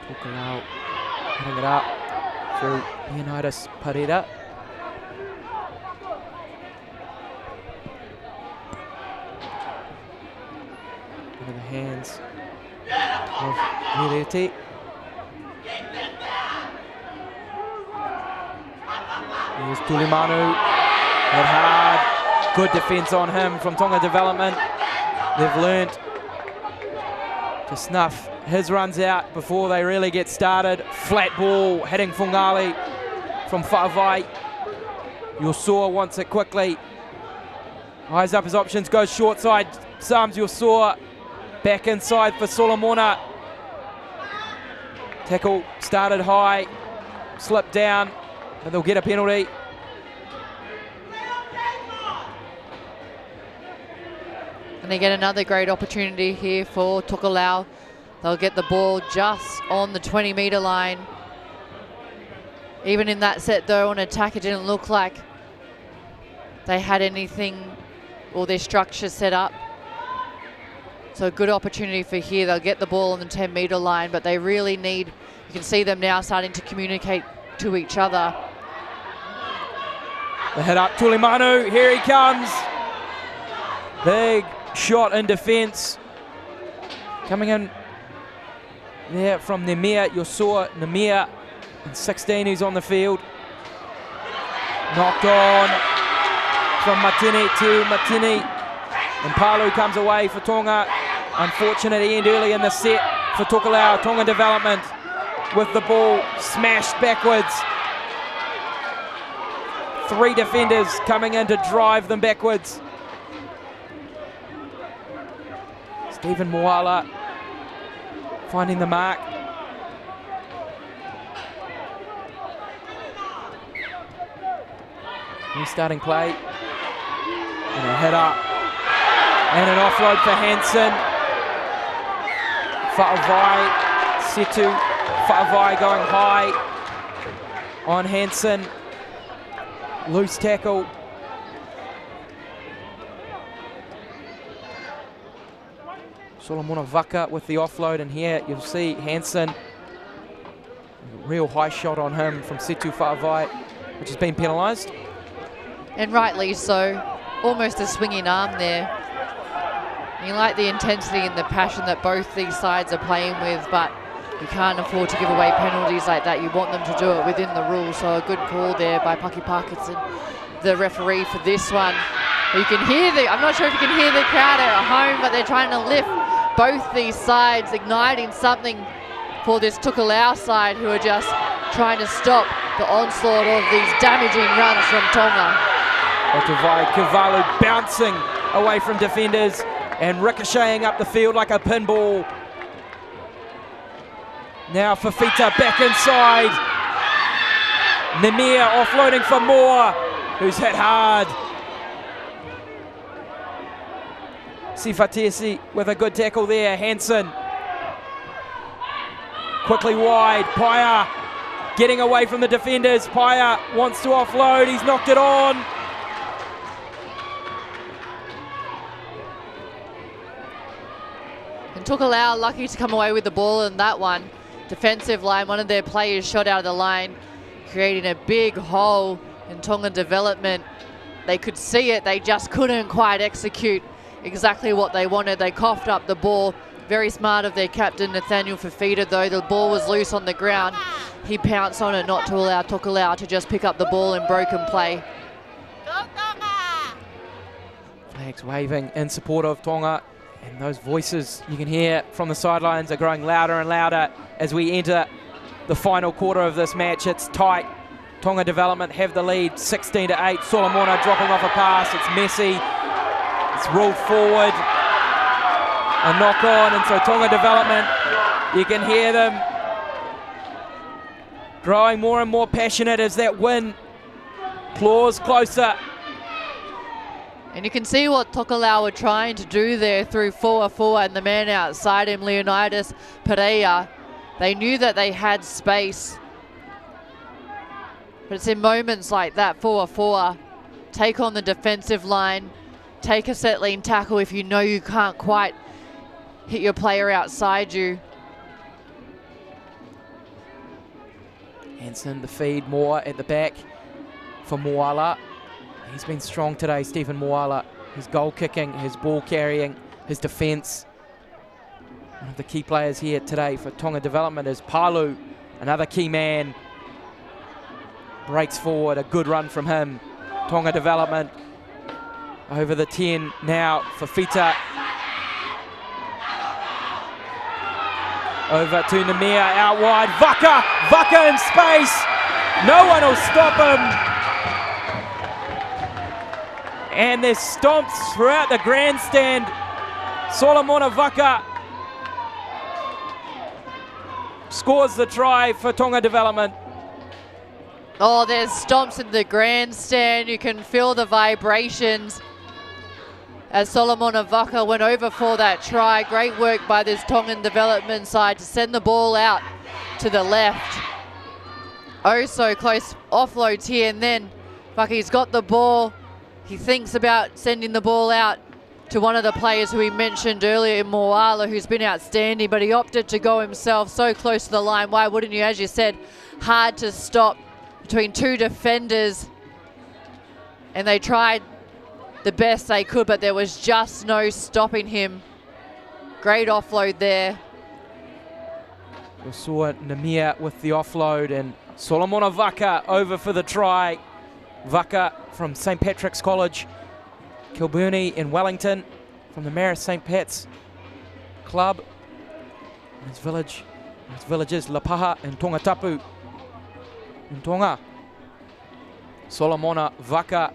A: Tokelau putting it up through Leonidas Pareda. Into the hands of Mireti. Here's Tulimanu, head hard, Good defence on him from Tonga Development. They've learnt to snuff his runs out before they really get started. Flat ball hitting Fungali from Whaavai. Yosua wants it quickly. Eyes up his options, goes short side. Sams Yosua back inside for Solomona. Tackle started high, slipped down, but they'll get a penalty.
B: And they get another great opportunity here for Tokelau. They'll get the ball just on the 20-metre line. Even in that set though, on attack, it didn't look like they had anything or their structure set up. So a good opportunity for here. They'll get the ball on the 10-metre line, but they really need, you can see them now starting to communicate to each other.
A: The head up, Tulimanu, here he comes. Big shot in defence. Coming in there from Nemir, Yosua Nemir, and 16 who's on the field. Knocked on from Matini to Matini. And Palu comes away for Tonga. Unfortunate end early in the set for Tokelau. Tonga Development with the ball smashed backwards. 3 defenders coming in to drive them backwards. Stephen Moala finding the mark. Restarting play. And a head up. And an offload for Hansen. Whaavai, Setu, Whaavai going high on Hansen. Loose tackle. Solomona Vaka with the offload, and here you'll see Hansen. Real high shot on him from Setu Whaavai, which has been penalised.
B: And rightly so. Almost a swinging arm there. You like the intensity and the passion that both these sides are playing with, but you can't afford to give away penalties like that. You want them to do it within the rules. So a good call there by Paki Parkinson, the referee for this one. You can hear I'm not sure if you can hear the crowd at home, but they're trying to lift both these sides, igniting something for this Tokelau side, who are just trying to stop the onslaught of these damaging runs from Tonga.
A: Otavai Kavalu bouncing away from defenders and ricocheting up the field like a pinball. Now Fafita back inside. Nemir offloading for Moore, who's hit hard. Sifatesi with a good tackle there. Hansen quickly wide. Paya getting away from the defenders. Paya wants to offload. He's knocked it on.
B: Tokelau lucky to come away with the ball in that one. Defensive line, one of their players shot out of the line, creating a big hole in Tonga Development. They could see it, they just couldn't quite execute exactly what they wanted. They coughed up the ball. Very smart of their captain, Nathaniel Fafita, though. The ball was loose on the ground. He pounced on it not to allow Tokelau to just pick up the ball in broken play.
A: Flags waving in support of Tonga. And those voices you can hear from the sidelines are growing louder and louder as we enter the final quarter of this match. It's tight. Tonga Development have the lead, 16-8. Solomona dropping off a pass. It's messy. It's rolled forward. A knock on, and so Tonga Development, you can hear them growing more and more passionate as that win claws closer.
B: And you can see what Tokelau were trying to do there through Fuafua and the man outside him, Leonidas Pereira. They knew that they had space. But it's in moments like that, Fuafua, take on the defensive line, take a set lean tackle if you know you can't quite hit your player outside you.
A: Hansen, the feed, Moore at the back for Moala. He's been strong today, Stephen Moala. His goal kicking, his ball carrying, his defence. One of the key players here today for Tonga Development is Palu, another key man. Breaks forward, a good run from him. Tonga Development over the 10 now for Fita. Over to Namir, out wide, Vaka in space. No one will stop him. And there's stomps throughout the grandstand. Solomona Vaka scores the try for Tonga Development.
B: Oh, there's stomps in the grandstand. You can feel the vibrations as Solomona Vaka went over for that try. Great work by this Tongan Development side to send the ball out to the left. Oh, so close offloads here, and then Vaki's got the ball. He thinks about sending the ball out to one of the players who we mentioned earlier in Moala, who's been outstanding, but he opted to go himself so close to the line. Why wouldn't you? As you said, hard to stop between two defenders, and they tried the best they could, but there was just no stopping him. Great offload there.
A: We saw Namir with the offload, and Solomona Vaka over for the try. Vaka from St. Patrick's College, Kilburnie in Wellington, from the Marist St. Pat's Club. His village is Lapaha and Tongatapu in Tonga. Solomona Vaka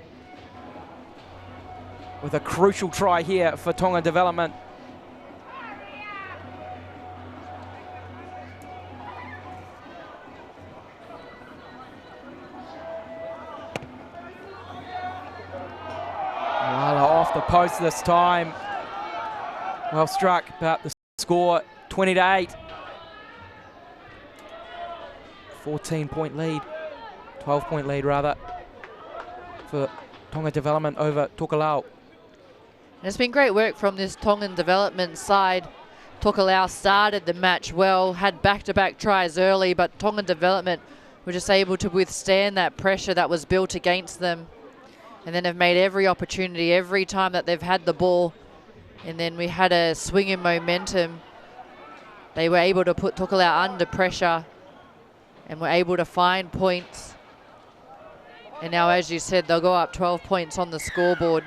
A: with a crucial try here for Tonga Development. Moala off the post this time. Well struck, about the score 20-8. 14-point lead, 12-point lead rather, for Tonga Development over Tokelau.
B: And it's been great work from this Tongan Development side. Tokelau started the match well, had back-to-back tries early, but Tongan Development were just able to withstand that pressure that was built against them. And then have made every opportunity, every time that they've had the ball. And then we had a swing in momentum. They were able to put Tokelau under pressure and were able to find points. And now, as you said, they'll go up 12 points on the scoreboard.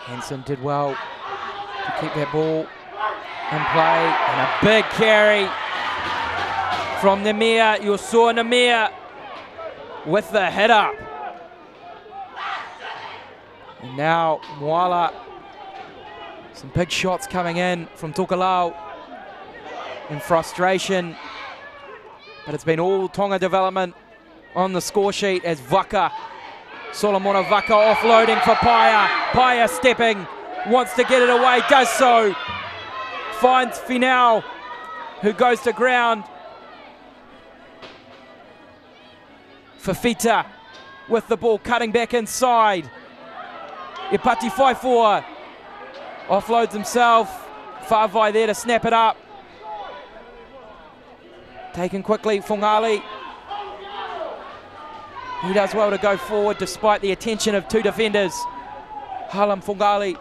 A: Hansen did well to keep that ball in play, and a big carry from Namir. You saw Namir with the head up. And now Moala, some big shots coming in from Tokelau in frustration. But it's been all Tonga Development on the score sheet as Vaka, Solomona Vaka offloading for Paia. Paia stepping, wants to get it away, does so. Finds Finau, who goes to ground. Fafita with the ball, cutting back inside. Ipati Faifua offloads himself. Fa'avai there to snap it up. Taken quickly, Fungali. He does well to go forward despite the attention of two defenders. Halam Fungali.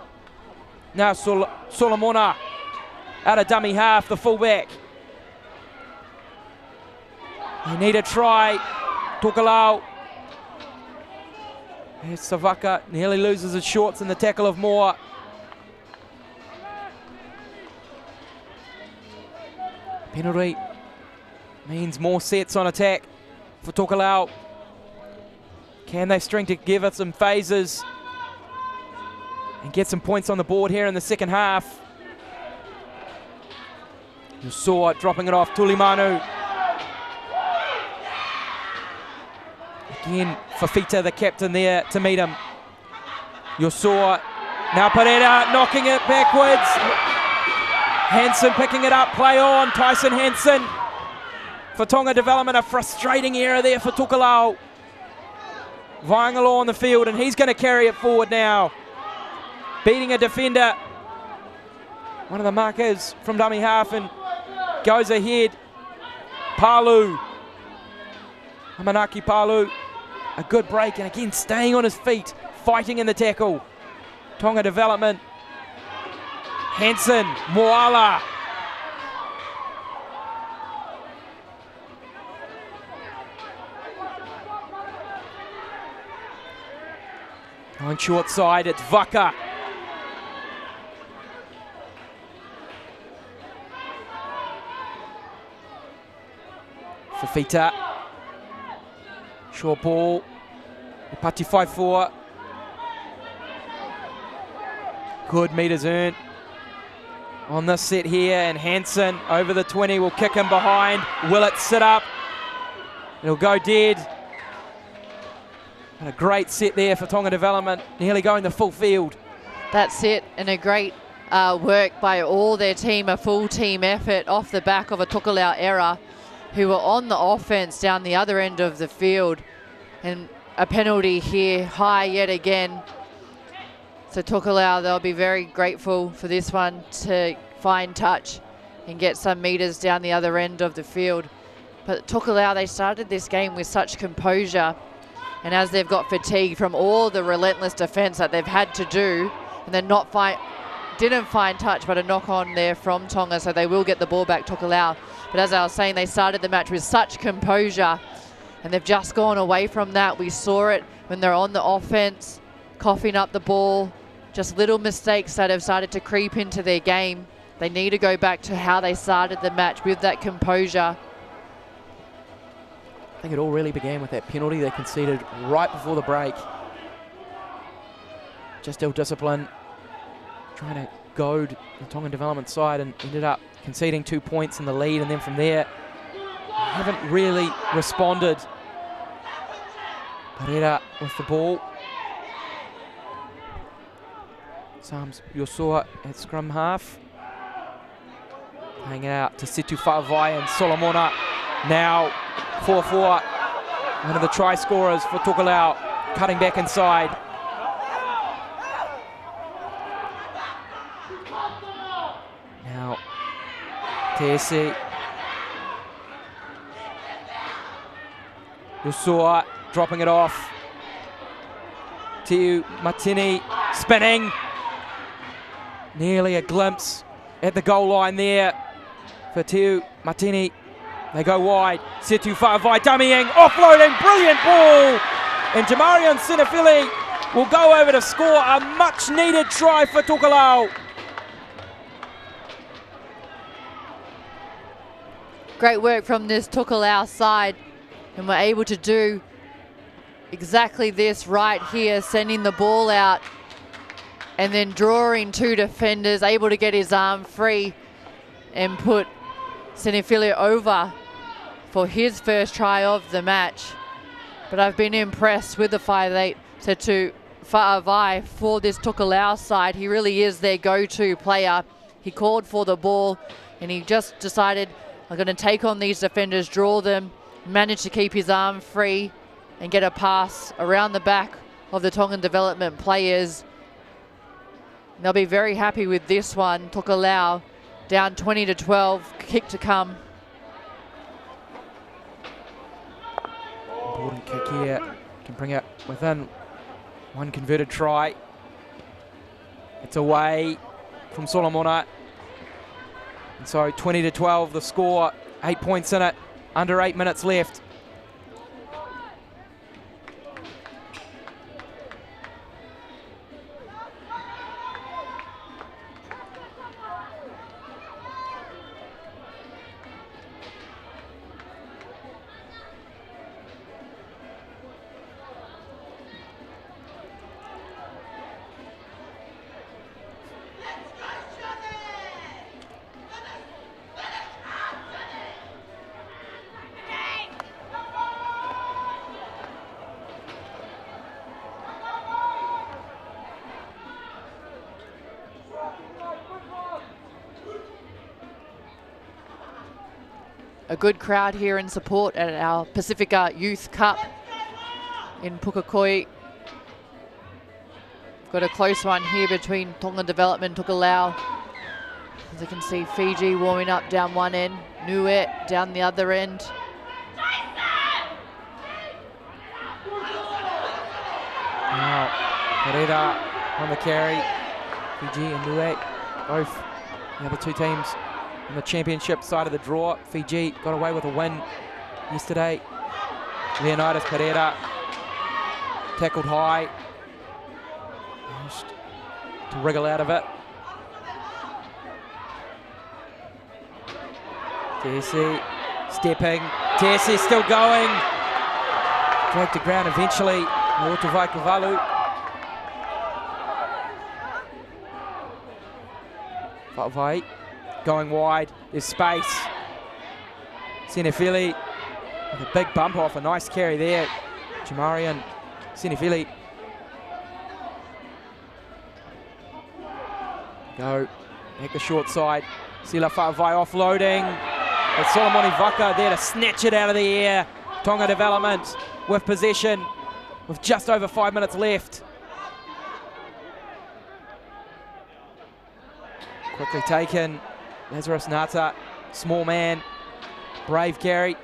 A: Now Solomona out of dummy half, the fullback. They need a try. Tokelau. Here's Savaka, nearly loses his shorts in the tackle of Moore. Penalty means more sets on attack for Tokelau. Can they string together some phases and get some points on the board here in the second half? You saw it dropping it off, Tulimanu. Again, Fafita, the captain there to meet him. You saw now Pereira knocking it backwards. Hansen picking it up, play on, Tyson Hansen. For Tonga Development, a frustrating error there for Tokelau. Vaingalo on the field, and he's going to carry it forward now. Beating a defender. One of the markers from dummy half and goes ahead. Palu. Hamanaki Palu. A good break, and again staying on his feet, fighting in the tackle. Tonga Development. Hansen, Moala. On short side, it's Vaka. Fafita. Short ball. Pati 5-4. Good meters earned on this set here, and Hansen over the 20 will kick him behind. Will it sit up? It'll go dead. And a great set there for Tonga Development, nearly going the full field.
B: That's it, and a great work by all their team, a full team effort off the back of a Tokelau error, who were on the offense down the other end of the field. And a penalty here, high yet again. So Tokelau, they'll be very grateful for this one to find touch and get some meters down the other end of the field. But Tokelau, they started this game with such composure, and as they've got fatigue from all the relentless defense that they've had to do, and then didn't find touch, but a knock on there from Tonga, so they will get the ball back, Tokelau. But as I was saying, they started the match with such composure, and they've just gone away from that. We saw it when they're on the offense, coughing up the ball, just little mistakes that have started to creep into their game. They need to go back to how they started the match with that composure.
A: I think it all really began with that penalty they conceded right before the break. Just ill-discipline, trying to goad the Tongan Development side, and ended up conceding 2 points in the lead, and then from there, haven't really responded. Pereira with the ball. Sams Yosua at scrum half. Hanging out to Situ Fa'avai and Solomona. Now 4-4. One of the try scorers for Tokelau. Cutting back inside. Now Tesi. Yosua dropping it off. Tiu Martini spinning. Nearly a glimpse at the goal line there for Tiu Martini. They go wide. Situ Fa'avai dummying, offloading, brilliant ball. And Jamarion Sinafili will go over to score a much needed try for Tokelau.
B: Great work from this Tokelau side, and we're able to do exactly this right here, sending the ball out and then drawing two defenders, able to get his arm free and put Sinifili over for his first try of the match. But I've been impressed with the 5'8", Setu Fa'avai for this Tokelau side. He really is their go-to player. He called for the ball and he just decided, I'm going to take on these defenders, draw them, manage to keep his arm free and get a pass around the back of the Tongan Development players. They'll be very happy with this one. Tokelau down 20-12, kick to come.
A: Important kick here, can bring it within one converted try. It's away from Solomona. And so 20-12 the score, 8 points in it, under 8 minutes left.
B: A good crowd here in support at our Pasifika Youth Cup in Pukekohe. Got a close one here between Tonga Development and Tokelau. As you can see, Fiji warming up down one end, Nuet down the other end.
A: Now, Pereira on the carry. Fiji and Nuet, both the other two teams on the championship side of the draw. Fiji got away with a win yesterday. Leonidas Pereira tackled high. to wriggle out of it. Tesi stepping. Tesi still going. Dragged to ground eventually. Otavai Kavalu. 5-8. Going wide. There's space. Senefili with a big bump off. A nice carry there. Jamarian Senefili. Go back the short side. Sila Fa'avai offloading. It's Solomoni Vaka there to snatch it out of the air. Tonga Development with possession with just over 5 minutes left. Quickly taken. Lazarus Nata, small man. Brave carry.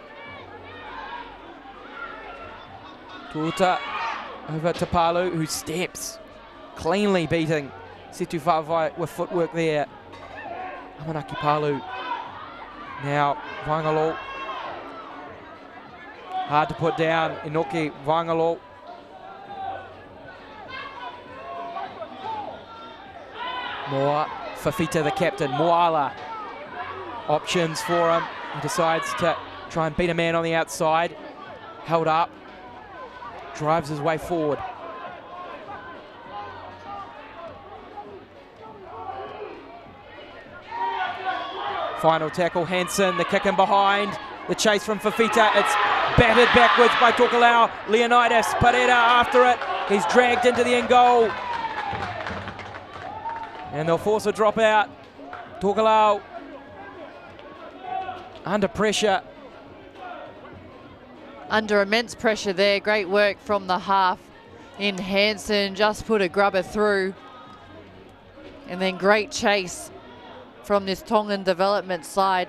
A: Tuuta over to Palu, who steps. Cleanly beating Setu Fa'avai with footwork there. Amanaki Palu. Now Vangalo. Hard to put down. Inoki Vangalo. More Fafita, the captain. Moala. Options for him. He decides to try and beat a man on the outside. Held up. Drives his way forward. Final tackle, Hansen, the kick in behind. The chase from Fafita. It's battered backwards by Tokelau. Leonidas Pareda after it. He's dragged into the end goal. And they'll force a drop out. Tokelau under pressure.
B: Under immense pressure there. Great work from the half in Hansen. Just put a grubber through. And then great chase from this Tongan Development side.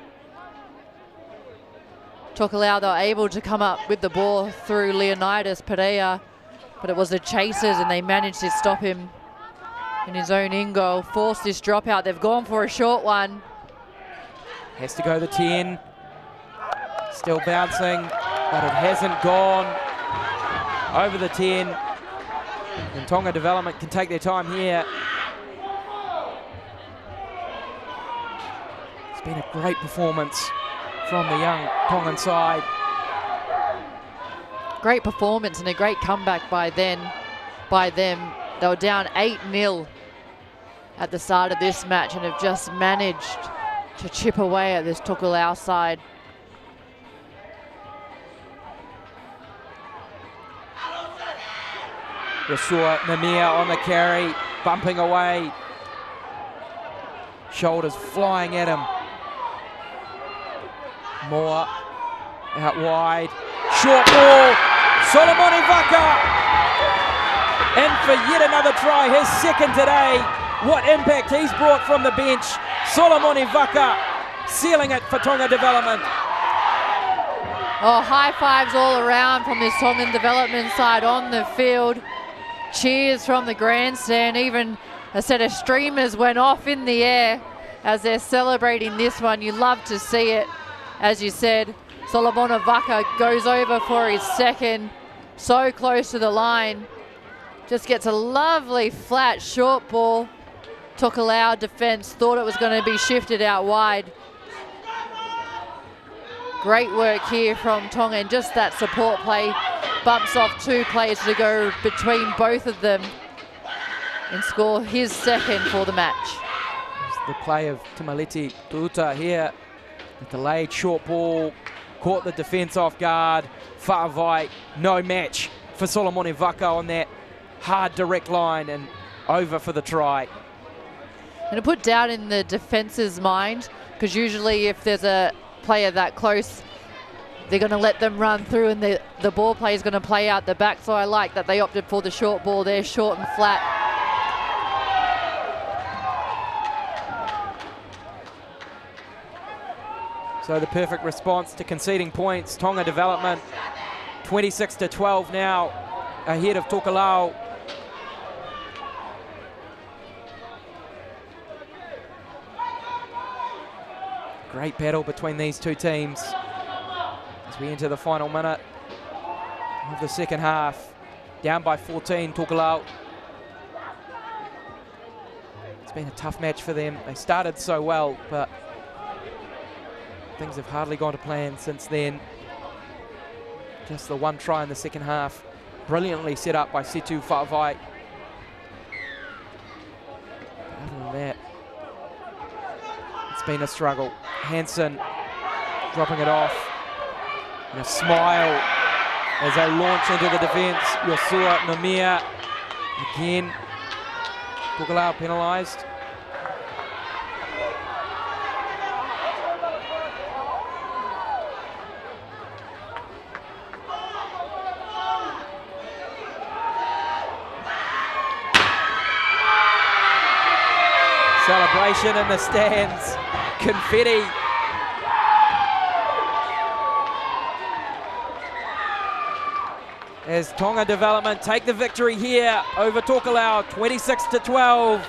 B: Tokelau, they were able to come up with the ball through Leonidas Pereira, but it was the chasers and they managed to stop him in his own in goal. Forced this dropout. They've gone for a short one.
A: Has to go the 10. Still bouncing, but it hasn't gone over the 10. And Tonga Development can take their time here. It's been a great performance from the young Tongan side.
B: Great performance and a great comeback by them. They were down 8-0 at the start of this match and have just managed to chip away at this Tokelau side.
A: Yasua Namia on the carry, bumping away. Shoulders flying at him. Moore out wide. Short ball. Solomoni Vaka in for yet another try, his second today. What impact he's brought from the bench. Solomoni Vaka sealing it for Tonga Development.
B: Oh, high fives all around from this Tongan Development side on the field. Cheers from the grandstand. Even a set of streamers went off in the air as they're celebrating this one. You love to see it. As you said, Solomoni Vaka goes over for his second. So close to the line. Just gets a lovely flat short ball. Tokelau defense thought it was going to be shifted out wide. Great work here from Tonga, and just that support play bumps off two players to go between both of them and score his second for the match.
A: It's the play of Timaliti Tuuta here. A delayed short ball, caught the defence off guard. Fa'avai, no match for Solomoni Vaka on that hard direct line, and over for the try.
B: And it put doubt in the defence's mind, because usually if there's a player that close, they're going to let them run through and the ball play is going to play out the back. So I like that they opted for the short ball there, short and flat.
A: So the perfect response to conceding points. Tonga Development 26-12 now ahead of Tokelau. Great battle between these two teams as we enter the final minute of the second half. Down by 14, Tokelau. It's been a tough match for them. They started so well, but things have hardly gone to plan since then. Just the one try in the second half, brilliantly set up by Setu Fa'avai. Other than that, it's been a struggle. Hansen dropping it off. And a smile as they launch into the defence. Yosua Namia again. Tokelau penalised. Celebration in the stands. Confetti. As Tonga Development take the victory here over Tokelau, 26-12.